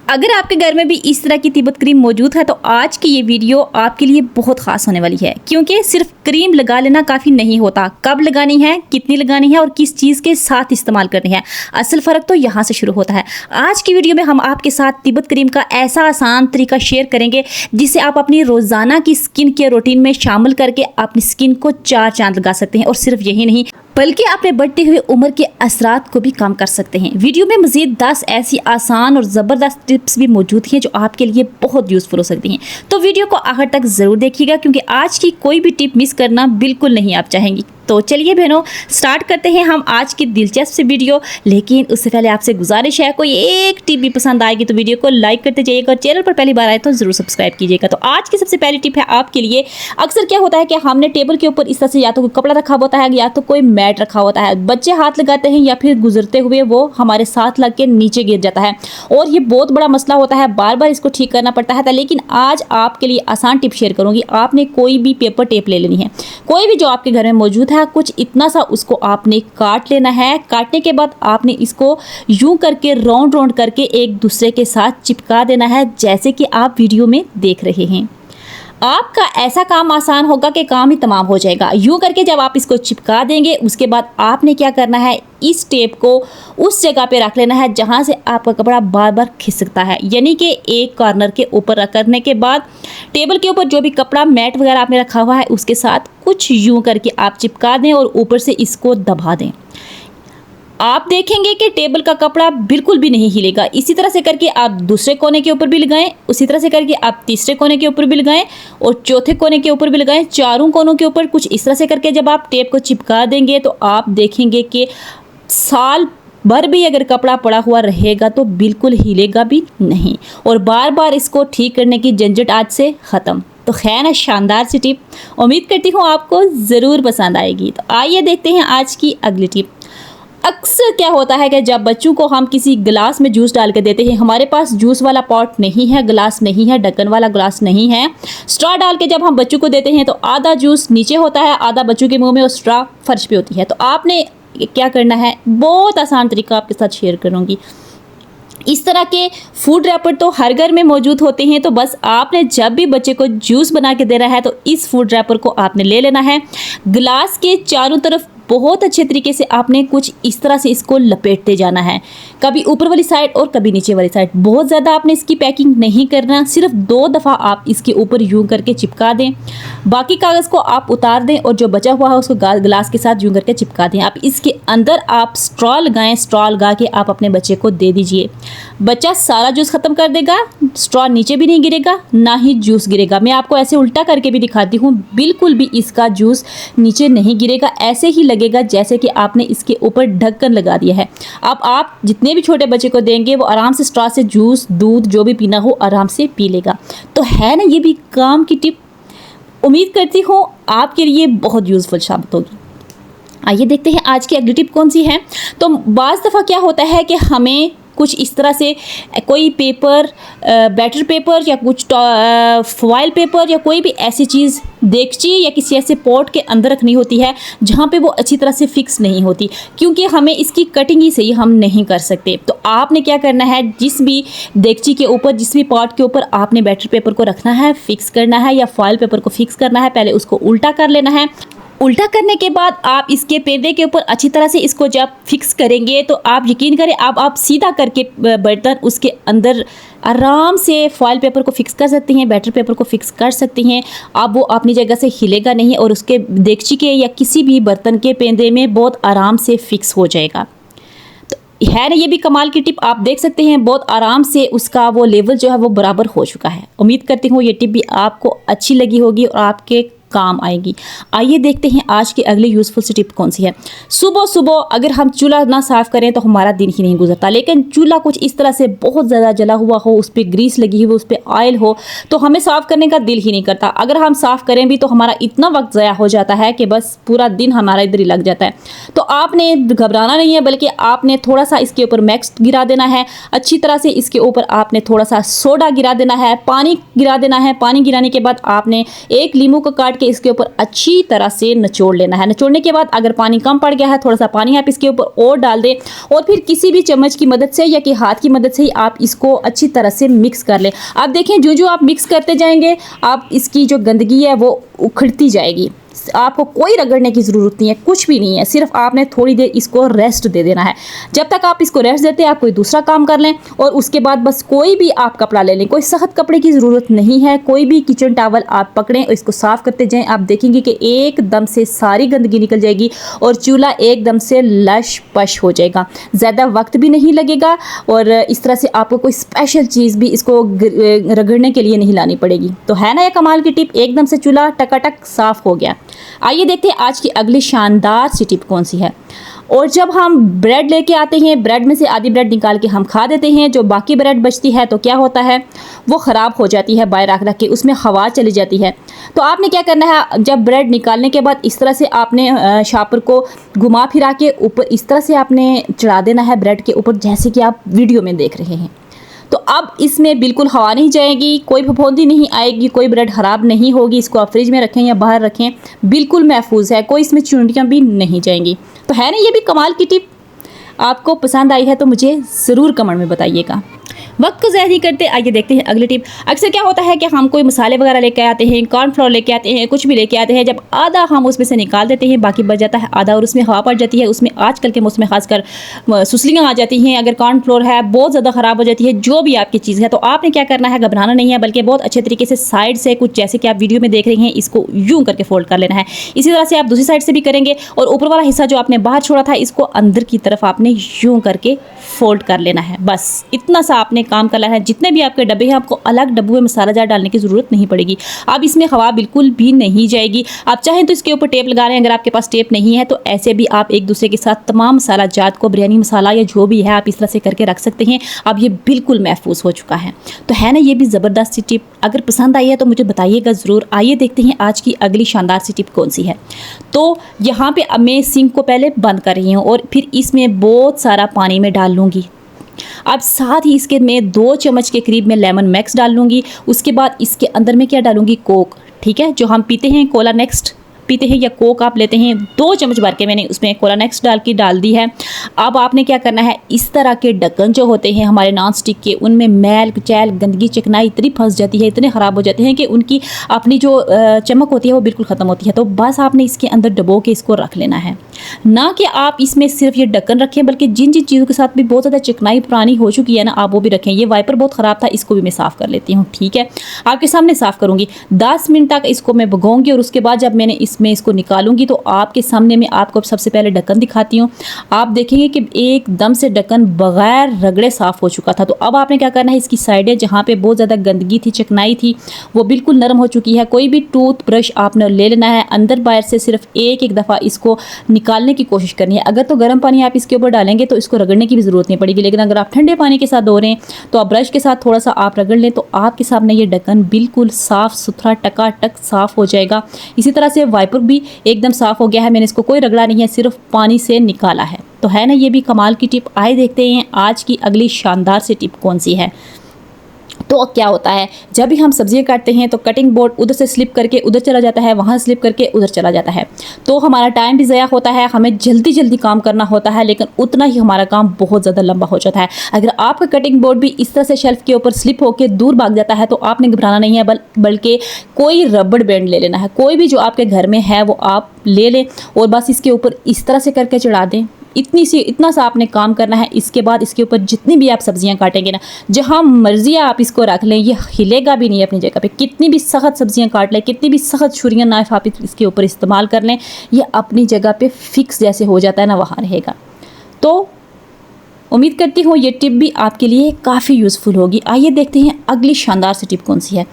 अगर आपके घर में भी इस तरह की तिब्बत क्रीम मौजूद है तो आज की ये वीडियो आपके लिए बहुत खास होने वाली है, क्योंकि सिर्फ क्रीम लगा लेना काफ़ी नहीं होता। कब लगानी है, कितनी लगानी है और किस चीज़ के साथ इस्तेमाल करनी है, असल फ़र्क तो यहाँ से शुरू होता है। आज की वीडियो में हम आपके साथ तिब्बत क्रीम का ऐसा आसान तरीका शेयर करेंगे जिसे आप अपनी रोज़ाना की स्किन केयर रूटीन में शामिल करके अपनी स्किन को चार चांद लगा सकते हैं। और सिर्फ यही नहीं, बल्कि अपने बढ़ती हुई उम्र के असरात को भी कम कर सकते हैं। वीडियो में मज़ीद 10 ऐसी आसान और ज़बरदस्त टिप्स भी मौजूद हैं जो आपके लिए बहुत यूज़फुल हो सकती हैं। तो वीडियो को आखिर तक ज़रूर देखिएगा, क्योंकि आज की कोई भी टिप मिस करना बिल्कुल नहीं आप चाहेंगी। तो चलिए बहनों, स्टार्ट करते हैं हम आज की दिलचस्प से वीडियो। लेकिन उससे पहले आपसे गुजारिश है, कोई एक टिप भी पसंद आएगी तो वीडियो को लाइक करते जाइएगा और चैनल पर पहली बार आए तो ज़रूर सब्सक्राइब कीजिएगा। तो आज की सबसे पहली टिप है आपके लिए। अक्सर क्या होता है कि हमने टेबल के ऊपर इस तरह से या तो कोई कपड़ा रखा होता है या तो कोई मैट रखा होता है, बच्चे हाथ लगाते हैं या फिर गुजरते हुए वो हमारे साथ लग के नीचे गिर जाता है और ये बहुत बड़ा मसला होता है, बार बार इसको ठीक करना पड़ता है। लेकिन आज आपके लिए आसान टिप शेयर करूँगी। आपने कोई भी पेपर टेप ले लेनी है, कोई भी जो आपके घर में मौजूद है, कुछ इतना सा उसको आपने काट लेना है। काटने के बाद आपने इसको यूं करके राउंड राउंड करके एक दूसरे के साथ चिपका देना है, जैसे कि आप वीडियो में देख रहे हैं। आपका ऐसा काम आसान होगा कि काम ही तमाम हो जाएगा। यूं करके जब आप इसको चिपका देंगे, उसके बाद आपने क्या करना है, इस टेप को उस जगह पे रख लेना है जहां से आपका कपड़ा बार बार खिसकता है। यानी कि एक कॉर्नर के ऊपर रख करने के बाद टेबल के ऊपर जो भी कपड़ा मैट वगैरह आपने रखा हुआ है उसके साथ कुछ यूं करके आप चिपका दें और ऊपर से इसको दबा दें। आप देखेंगे कि टेबल का कपड़ा बिल्कुल भी नहीं हिलेगा। इसी तरह से करके आप दूसरे कोने के ऊपर भी लगाएं, उसी तरह से करके आप तीसरे कोने के ऊपर भी लगाएं और चौथे कोने के ऊपर भी लगाएं। चारों कोनों के ऊपर कुछ इस तरह से करके जब आप टेप को चिपका देंगे तो आप देखेंगे कि साल भर भी अगर कपड़ा पड़ा हुआ रहेगा तो बिल्कुल हिलेगा भी नहीं और बार बार इसको ठीक करने की झंझट आज से ख़त्म। तो खैर ना, शानदार सी टिप, उम्मीद करती हूँ आपको ज़रूर पसंद आएगी। तो आइए देखते हैं आज की अगली टिप। अक्सर क्या होता है कि जब बच्चों को हम किसी गिलास में जूस डाल के देते हैं, हमारे पास जूस वाला पॉट नहीं है, गिलास नहीं है, ढक्कन वाला गिलास नहीं है, स्ट्रॉ डाल के जब हम बच्चों को देते हैं तो आधा जूस नीचे होता है, आधा बच्चों के मुंह में और स्ट्रॉ फर्श पे होती है। तो आपने क्या करना है, बहुत आसान तरीका आपके साथ शेयर करूँगी। इस तरह के फूड रैपर तो हर घर में मौजूद होते हैं, तो बस आपने जब भी बच्चे को जूस बना के देना है तो इस फूड रैपर को आपने ले लेना है। गिलास के चारों तरफ बहुत अच्छे तरीके से आपने कुछ इस तरह से इसको लपेटते जाना है, कभी ऊपर वाली साइड और कभी नीचे वाली साइड। बहुत ज़्यादा आपने इसकी पैकिंग नहीं करना, सिर्फ 2 दफ़ा आप इसके ऊपर यूं करके चिपका दें, बाकी कागज़ को आप उतार दें और जो बचा हुआ है उसको गिलास के साथ यूं करके चिपका दें। आप इसके अंदर आप स्ट्रॉ लगाएं, स्ट्रॉ लगा के आप अपने बच्चे को दे दीजिए। बच्चा सारा जूस ख़त्म कर देगा, स्ट्रॉ नीचे भी नहीं गिरेगा, ना ही जूस गिरेगा। मैं आपको ऐसे उल्टा करके भी दिखाती हूँ, बिल्कुल भी इसका जूस नीचे नहीं गिरेगा, ऐसे ही लगेगा जैसे कि आपने इसके ऊपर ढक्कन लगा दिया है। अब आप जितने भी छोटे बच्चे को देंगे वो आराम से स्ट्रॉ से जूस, दूध जो भी पीना हो आराम से पी लेगा। तो है ना, ये भी काम की टिप, उम्मीद करती हूँ आपके लिए बहुत यूज़फुल साबित होगी। आइए देखते हैं आज की अगली टिप कौन सी है। तो बाज़ दफ़ा क्या होता है कि हमें कुछ इस तरह से कोई पेपर, बैटर पेपर या कुछ फॉइल पेपर या कोई भी ऐसी चीज़ देगची या किसी ऐसे पॉट के अंदर रखनी होती है जहाँ पे वो अच्छी तरह से फिक्स नहीं होती, क्योंकि हमें इसकी कटिंग ही सही हम नहीं कर सकते। तो आपने क्या करना है, जिस भी देगची के ऊपर, जिस भी पॉट के ऊपर आपने बैटर पेपर को रखना है, फिक्स करना है या फॉइल पेपर को फिक्स करना है, पहले उसको उल्टा कर लेना है। उल्टा करने के बाद आप इसके पेंदे के ऊपर अच्छी तरह से इसको जब फिक्स करेंगे तो आप यकीन करें, अब आप सीधा करके बर्तन उसके अंदर आराम से फॉइल पेपर को फिक्स कर सकती हैं, बैटर पेपर को फिक्स कर सकती हैं। अब वो अपनी जगह से हिलेगा नहीं और उसके देगची के या किसी भी बर्तन के पेंदे में बहुत आराम से फिक्स हो जाएगा। तो है ना, ये भी कमाल की टिप, आप देख सकते हैं बहुत आराम से उसका वो लेवल जो है वो बराबर हो चुका है। उम्मीद करती हूँ ये टिप भी आपको अच्छी लगी होगी और आपके काम आएगी। आइए देखते हैं आज की अगली यूज़फुल सी टिप कौन सी है। सुबह सुबह अगर हम चूल्हा ना साफ़ करें तो हमारा दिन ही नहीं गुजरता, लेकिन चूल्हा कुछ इस तरह से बहुत ज़्यादा जला हुआ हो, उस पर ग्रीस लगी हुई, उस पर ऑयल हो, तो हमें साफ़ करने का दिल ही नहीं करता। अगर हम साफ़ करें भी तो हमारा इतना वक्त ज़ाया हो जाता है कि बस पूरा दिन हमारा इधर ही लग जाता है। तो आपने घबराना नहीं है, बल्कि आपने थोड़ा सा इसके ऊपर मैक्स गिरा देना है, अच्छी तरह से इसके ऊपर आपने थोड़ा सा सोडा गिरा देना है, पानी गिरा देना है। पानी गिराने के बाद आपने एक लीमू को काट काट के इसके ऊपर अच्छी तरह से निचोड़ लेना है। निचोड़ने के बाद अगर पानी कम पड़ गया है, थोड़ा सा पानी आप इसके ऊपर और डाल दें और फिर किसी भी चम्मच की मदद से या कि हाथ की मदद से ही आप इसको अच्छी तरह से मिक्स कर लें। आप देखें जो जो आप मिक्स करते जाएंगे आप इसकी जो गंदगी है वो उखड़ती जाएगी। आपको कोई रगड़ने की ज़रूरत नहीं है, कुछ भी नहीं है, सिर्फ आपने थोड़ी देर इसको रेस्ट दे देना है। जब तक आप इसको रेस्ट देते हैं आप कोई दूसरा काम कर लें और उसके बाद बस कोई भी आप कपड़ा ले लें। कोई सख्त कपड़े की ज़रूरत नहीं है, कोई भी किचन टॉवल आप पकड़ें और इसको साफ़ करते जाएं। आप देखेंगे कि एकदम से सारी गंदगी निकल जाएगी और चूल्हा एकदम से लश पश हो जाएगा। ज़्यादा वक्त भी नहीं लगेगा और इस तरह से आपको कोई स्पेशल चीज़ भी इसको रगड़ने के लिए नहीं लानी पड़ेगी। तो है ना ये कमाल की टिप, एकदम से चूल्हा टकाटक साफ़ हो गया। आइए देखते हैं आज की अगली शानदार सी टिप कौन सी है। और जब हम ब्रेड लेके आते हैं, ब्रेड में से आधी ब्रेड निकाल के हम खा देते हैं, जो बाकी ब्रेड बचती है तो क्या होता है वो ख़राब हो जाती है, बाहर रख रख के उसमें हवा चली जाती है। तो आपने क्या करना है, जब ब्रेड निकालने के बाद इस तरह से आपने शापर को घुमा फिरा के ऊपर इस तरह से आपने चढ़ा देना है ब्रेड के ऊपर, जैसे कि आप वीडियो में देख रहे हैं। तो अब इसमें बिल्कुल हवा नहीं जाएगी, कोई फफूंदी नहीं आएगी, कोई ब्रेड ख़राब नहीं होगी। इसको आप फ्रिज में रखें या बाहर रखें, बिल्कुल महफूज है, कोई इसमें चुंडियाँ भी नहीं जाएंगी। तो है ना ये भी कमाल की टिप। आपको पसंद आई है तो मुझे ज़रूर कमेंट में बताइएगा। वक्त को ज़ाया नहीं करते, आइए देखते हैं अगली टिप। अक्सर क्या होता है कि हम कोई मसाले वगैरह लेके आते हैं, कॉर्नफ्लोर लेके आते हैं, कुछ भी लेके आते हैं, जब आधा हम उसमें से निकाल देते हैं बाकी बच जाता है आधा और उसमें हवा पड़ जाती है। उसमें आजकल के मौसम में खासकर सुसलियाँ आ जाती हैं। अगर कॉर्नफ्लोर है बहुत ज़्यादा ख़राब हो जाती है, जो भी आपकी चीज़ है। तो आपने क्या करना है, घबराना नहीं है, बल्कि बहुत अच्छे तरीके से साइड से कुछ जैसे कि आप वीडियो में देख रहे हैं इसको यूँ करके फोल्ड कर लेना है। इसी तरह से आप दूसरी साइड से भी करेंगे और ऊपर वाला हिस्सा जो आपने बाहर छोड़ा था इसको अंदर की तरफ आपने यूँ करके फोल्ड कर लेना है। बस इतना सा आपने काम करना है। जितने भी आपके डब्बे हैं आपको अलग डब्बों में मसाला जार डालने की ज़रूरत नहीं पड़ेगी। अब इसमें हवा बिल्कुल भी नहीं जाएगी। आप चाहें तो इसके ऊपर टेप लगा लें, अगर आपके पास टेप नहीं है तो ऐसे भी आप एक दूसरे के साथ तमाम मसाला जात को, बिरयानी मसाला या जो भी है आप इस तरह से करके रख सकते हैं। अब ये बिल्कुल महफूज हो चुका है। तो है ना ये भी ज़बरदस्त सी टिप। अगर पसंद आई है तो मुझे बताइएगा ज़रूर। आइए देखते हैं आज की अगली शानदार सी टिप कौन सी है। तो यहाँ पे अब मैं सिंक को पहले बंद कर रही हूँ और फिर इसमें बहुत सारा पानी में डाल लूँगी। अब साथ ही इसके मैं 2 चम्मच के करीब में लेमन मैक्स डाल लूँगी। उसके बाद इसके अंदर में क्या डालूँगी, कोक, ठीक है, जो हम पीते हैं, कोला नेक्स्ट पीते हैं या कोक आप लेते हैं, 2 चम्मच भर के मैंने उसमें कोला नेक्स्ट डाल दी है। अब आपने क्या करना है, इस तरह के ढक्कन जो होते हैं हमारे नॉन स्टिक के, उनमें मैल चैल गंदगी चिकनाई इतनी फंस जाती है, इतने ख़राब हो जाते हैं कि उनकी अपनी जो चमक होती है वो बिल्कुल ख़त्म होती है। तो बस आपने इसके अंदर डबो के इसको रख लेना है, ना कि आप इसमें सिर्फ ये ढक्कन रखें, बल्कि जिन जिन चीज़ों के साथ भी बहुत ज़्यादा चिकनाई पुरानी हो चुकी है ना आप वो भी रखें। ये वाइपर बहुत ख़राब था, इसको भी मैं साफ़ कर लेती हूँ, ठीक है, आपके सामने साफ़ करूँगी। 10 मिनट तक इसको मैं भगोंगी और उसके बाद जब मैंने इसमें इसको निकालूंगी तो आपके सामने मैं आपको सबसे पहले ढक्कन दिखाती हूँ। आप देखेंगे कि एकदम से ढक्कन बगैर रगड़े साफ़ हो चुका था। तो अब आपने क्या करना है, इसकी साइडें जहाँ पे बहुत ज़्यादा गंदगी थी, चिकनाई थी, वो बिल्कुल नरम हो चुकी है। कोई भी टूथ ब्रश आपने ले लेना है, अंदर बाहर से सिर्फ एक दफ़ा इसको निकालने की कोशिश करनी है। अगर तो गर्म पानी आप इसके ऊपर डालेंगे तो इसको रगड़ने की भी ज़रूरत नहीं पड़ेगी, लेकिन अगर आप ठंडे पानी के साथ धो रहे हैं तो आप ब्रश के साथ थोड़ा सा आप रगड़ लें तो आपके सामने ये ढक्कन बिल्कुल साफ़ सुथरा टकाटक साफ़ हो जाएगा। इसी तरह से वाइपर भी एकदम साफ़ हो गया है, मैंने इसको कोई रगड़ा नहीं है, सिर्फ पानी से निकाला है। तो है ना ये भी कमाल की टिप। आए देखते हैं आज की अगली शानदार सी टिप कौन सी है। तो क्या होता है, जब भी हम सब्जियां काटते हैं तो कटिंग बोर्ड उधर से स्लिप करके उधर चला जाता है, वहाँ स्लिप करके उधर चला जाता है, तो हमारा टाइम भी ज़ाया होता है, हमें जल्दी जल्दी काम करना होता है, लेकिन उतना ही हमारा काम बहुत ज़्यादा लंबा हो जाता है। अगर आपका कटिंग बोर्ड भी इस तरह से शेल्फ के ऊपर स्लिप होकर दूर भाग जाता है तो आपने घबराना नहीं है, बल्कि कोई रबड़ बैंड ले लेना है, कोई भी जो आपके घर में है वो आप ले लें और बस इसके ऊपर इस तरह से करके चढ़ा दें। इतना सा आपने काम करना है। इसके बाद इसके ऊपर जितनी भी आप सब्जियां काटेंगे ना, जहां मर्जी आप इसको रख लें, ये हिलेगा भी नहीं अपनी जगह पे। कितनी भी सख्त सब्जियां काट लें, कितनी भी सख्त छुरियां नाइफ आप इसके ऊपर इस्तेमाल कर लें, ये अपनी जगह पे फिक्स जैसे हो जाता है ना, वहाँ रहेगा। तो उम्मीद करती हूँ ये टिप भी आपके लिए काफ़ी यूज़फुल होगी। आइए देखते हैं अगली शानदार सी टिप कौन सी है।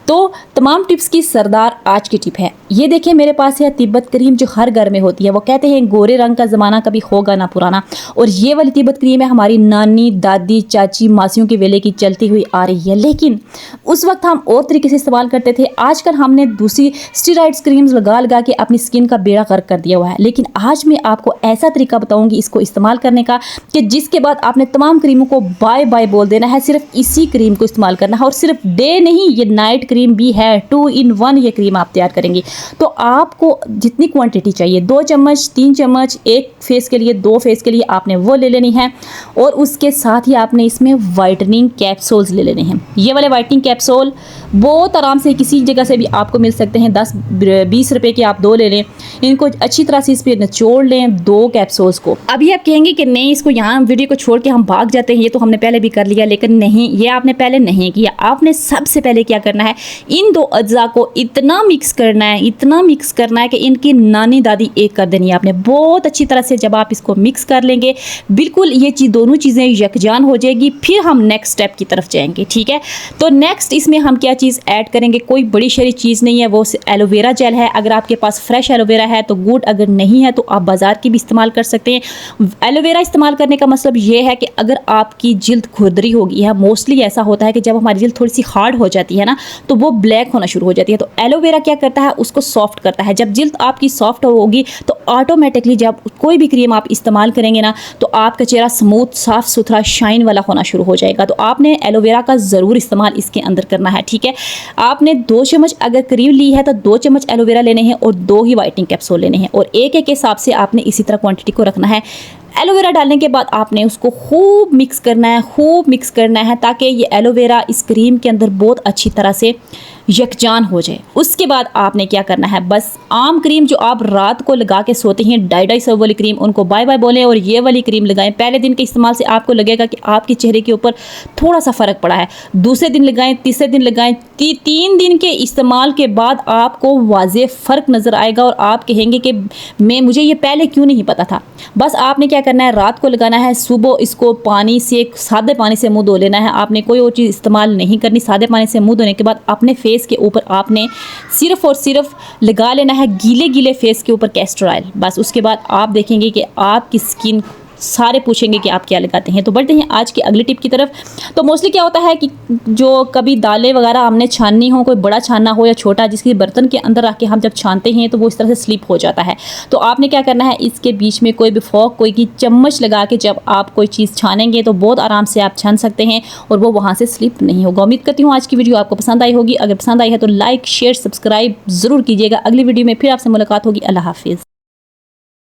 तो तमाम टिप्स की सरदार आज की टिप है। ये देखिए मेरे पास है तिब्बत क्रीम, जो हर घर में होती है। वो कहते हैं गोरे रंग का ज़माना कभी होगा ना पुराना, और ये वाली तिब्बत क्रीम है हमारी नानी, दादी, चाची, मासियों के वेले की चलती हुई आ रही है, लेकिन उस वक्त हम और तरीके से इस्तेमाल करते थे। आजकल हमने दूसरी स्टेरॉइड्स क्रीम्स लगा के अपनी स्किन का बेड़ा गर्क कर दिया हुआ है। लेकिन आज मैं आपको ऐसा तरीका बताऊँगी इसको इस्तेमाल करने का कि जिसके बाद आपने तमाम क्रीमों को बाय बाय बोल देना है, सिर्फ इसी क्रीम को इस्तेमाल करना है। और सिर्फ डे नहीं, ये नाइट क्रीम भी है, 2 in 1 ये क्रीम आप तैयार करेंगे। तो आपको जितनी क्वांटिटी चाहिए, 2 चम्मच 3 चम्मच, एक फेस के लिए 2 फेस के लिए आपने वो ले लेनी है। और उसके साथ ही आपने इसमें वाइटनिंग कैप्सूल्स ले लेने हैं। ये वाले वाइटनिंग कैप्सूल बहुत आराम से किसी जगह से भी आपको मिल सकते हैं, 10-20 रुपए के आप 2 ले लें। इनको अच्छी तरह से इस पर निचोड़ लें 2 कैप्सूल्स को। अभी आप कहेंगे कि नहीं, इसको यहाँ वीडियो को छोड़ के हम भाग जाते हैं, ये तो हमने पहले भी कर लिया। लेकिन नहीं, ये आपने पहले नहीं किया। आपने सबसे पहले क्या करना है, इन 2 अज्जा को इतना मिक्स करना है, इतना मिक्स करना है कि इनकी नानी दादी एक कर देनी है आपने। बहुत अच्छी तरह से जब आप इसको मिक्स कर लेंगे, बिल्कुल ये दोनों चीज़ें यकजान हो जाएगी, फिर हम नेक्स्ट स्टेप की तरफ जाएंगे। ठीक है, तो नेक्स्ट इसमें हम क्या चीज़ ऐड करेंगे, कोई बड़ी शरी चीज़ नहीं है, वो एलोवेरा जेल है। अगर आपके पास फ्रेश एलोवेरा है तो गुड, अगर नहीं है तो आप बाज़ार की भी इस्तेमाल कर सकते हैं। एलोवेरा इस्तेमाल करने का मतलब ये है कि अगर आपकी जिल्द खुरदरी होगी, या मोस्टली ऐसा होता है कि जब हमारी जिल्द थोड़ी सी हार्ड हो जाती है ना, तो वो ब्लैक होना शुरू हो जाती है। तो एलोवेरा क्या करता है, उसको सॉफ्ट करता है। जब जिल्द आपकी सॉफ्ट होगी तो ऑटोमेटिकली जब कोई भी क्रीम आप इस्तेमाल करेंगे ना, तो आपका चेहरा स्मूथ, साफ सुथरा, शाइन वाला होना शुरू हो जाएगा। तो आपने एलोवेरा का ज़रूर इस्तेमाल इसके अंदर करना है। ठीक है, आपने 2 चम्मच अगर क्रीम ली है तो 2 चम्मच एलोवेरा लेने हैं और 2 ही वाइटनिंग कैप्सूल लेने हैं। और एक एक के हिसाब से आपने इसी तरह क्वांटिटी को रखना है। एलोवेरा डालने के बाद आपने उसको खूब मिक्स करना है, खूब मिक्स करना है, ताकि ये एलोवेरा इस क्रीम के अंदर बहुत अच्छी तरह से यकजान हो जाए। उसके बाद आपने क्या करना है, बस आम क्रीम जो आप रात को लगा के सोते हैं, 250 वाली क्रीम, उनको बाय बाय बोलें और ये वाली क्रीम लगाएं। पहले दिन के इस्तेमाल से आपको लगेगा कि आपके चेहरे के ऊपर थोड़ा सा फ़र्क पड़ा है। दूसरे दिन लगाएं, तीसरे दिन लगाएं, 3 दिन के इस्तेमाल के बाद आपको वाज़ेह फ़र्क नज़र आएगा और आप कहेंगे कि मुझे ये पहले क्यों नहीं पता था। बस आपने क्या करना है, रात को लगाना है, सुबह इसको पानी से, सादे पानी से मुँह धो लेना है। आपने कोई और चीज़ इस्तेमाल नहीं करनी। सादे पानी से मुँह धोने के बाद अपने फेस के ऊपर आपने सिर्फ और सिर्फ लगा लेना है, गीले गीले फेस के ऊपर कैस्टर ऑयल। बस उसके बाद आप देखेंगे कि आपकी स्किन, सारे पूछेंगे कि आप क्या लगाते हैं। तो बढ़ते हैं आज की अगली टिप की तरफ। तो मोस्टली क्या होता है कि जो कभी दालें वगैरह हमने छाननी हो, कोई बड़ा छानना हो या छोटा, जिसकी बर्तन के अंदर रख के हम जब छानते हैं तो वो इस तरह से स्लिप हो जाता है। तो आपने क्या करना है, इसके बीच में कोई भी फोक, कोई की चम्मच लगा के जब आप कोई चीज़ छानेंगे तो बहुत आराम से आप छान सकते हैं और वो वहाँ से स्लिप नहीं होगा। उम्मीद करती हूँ आज की वीडियो आपको पसंद आई होगी। अगर पसंद आई है तो लाइक शेयर सब्सक्राइब ज़रूर कीजिएगा। अगली वीडियो में फिर आपसे मुलाकात होगी। अल्लाह हाफिज़।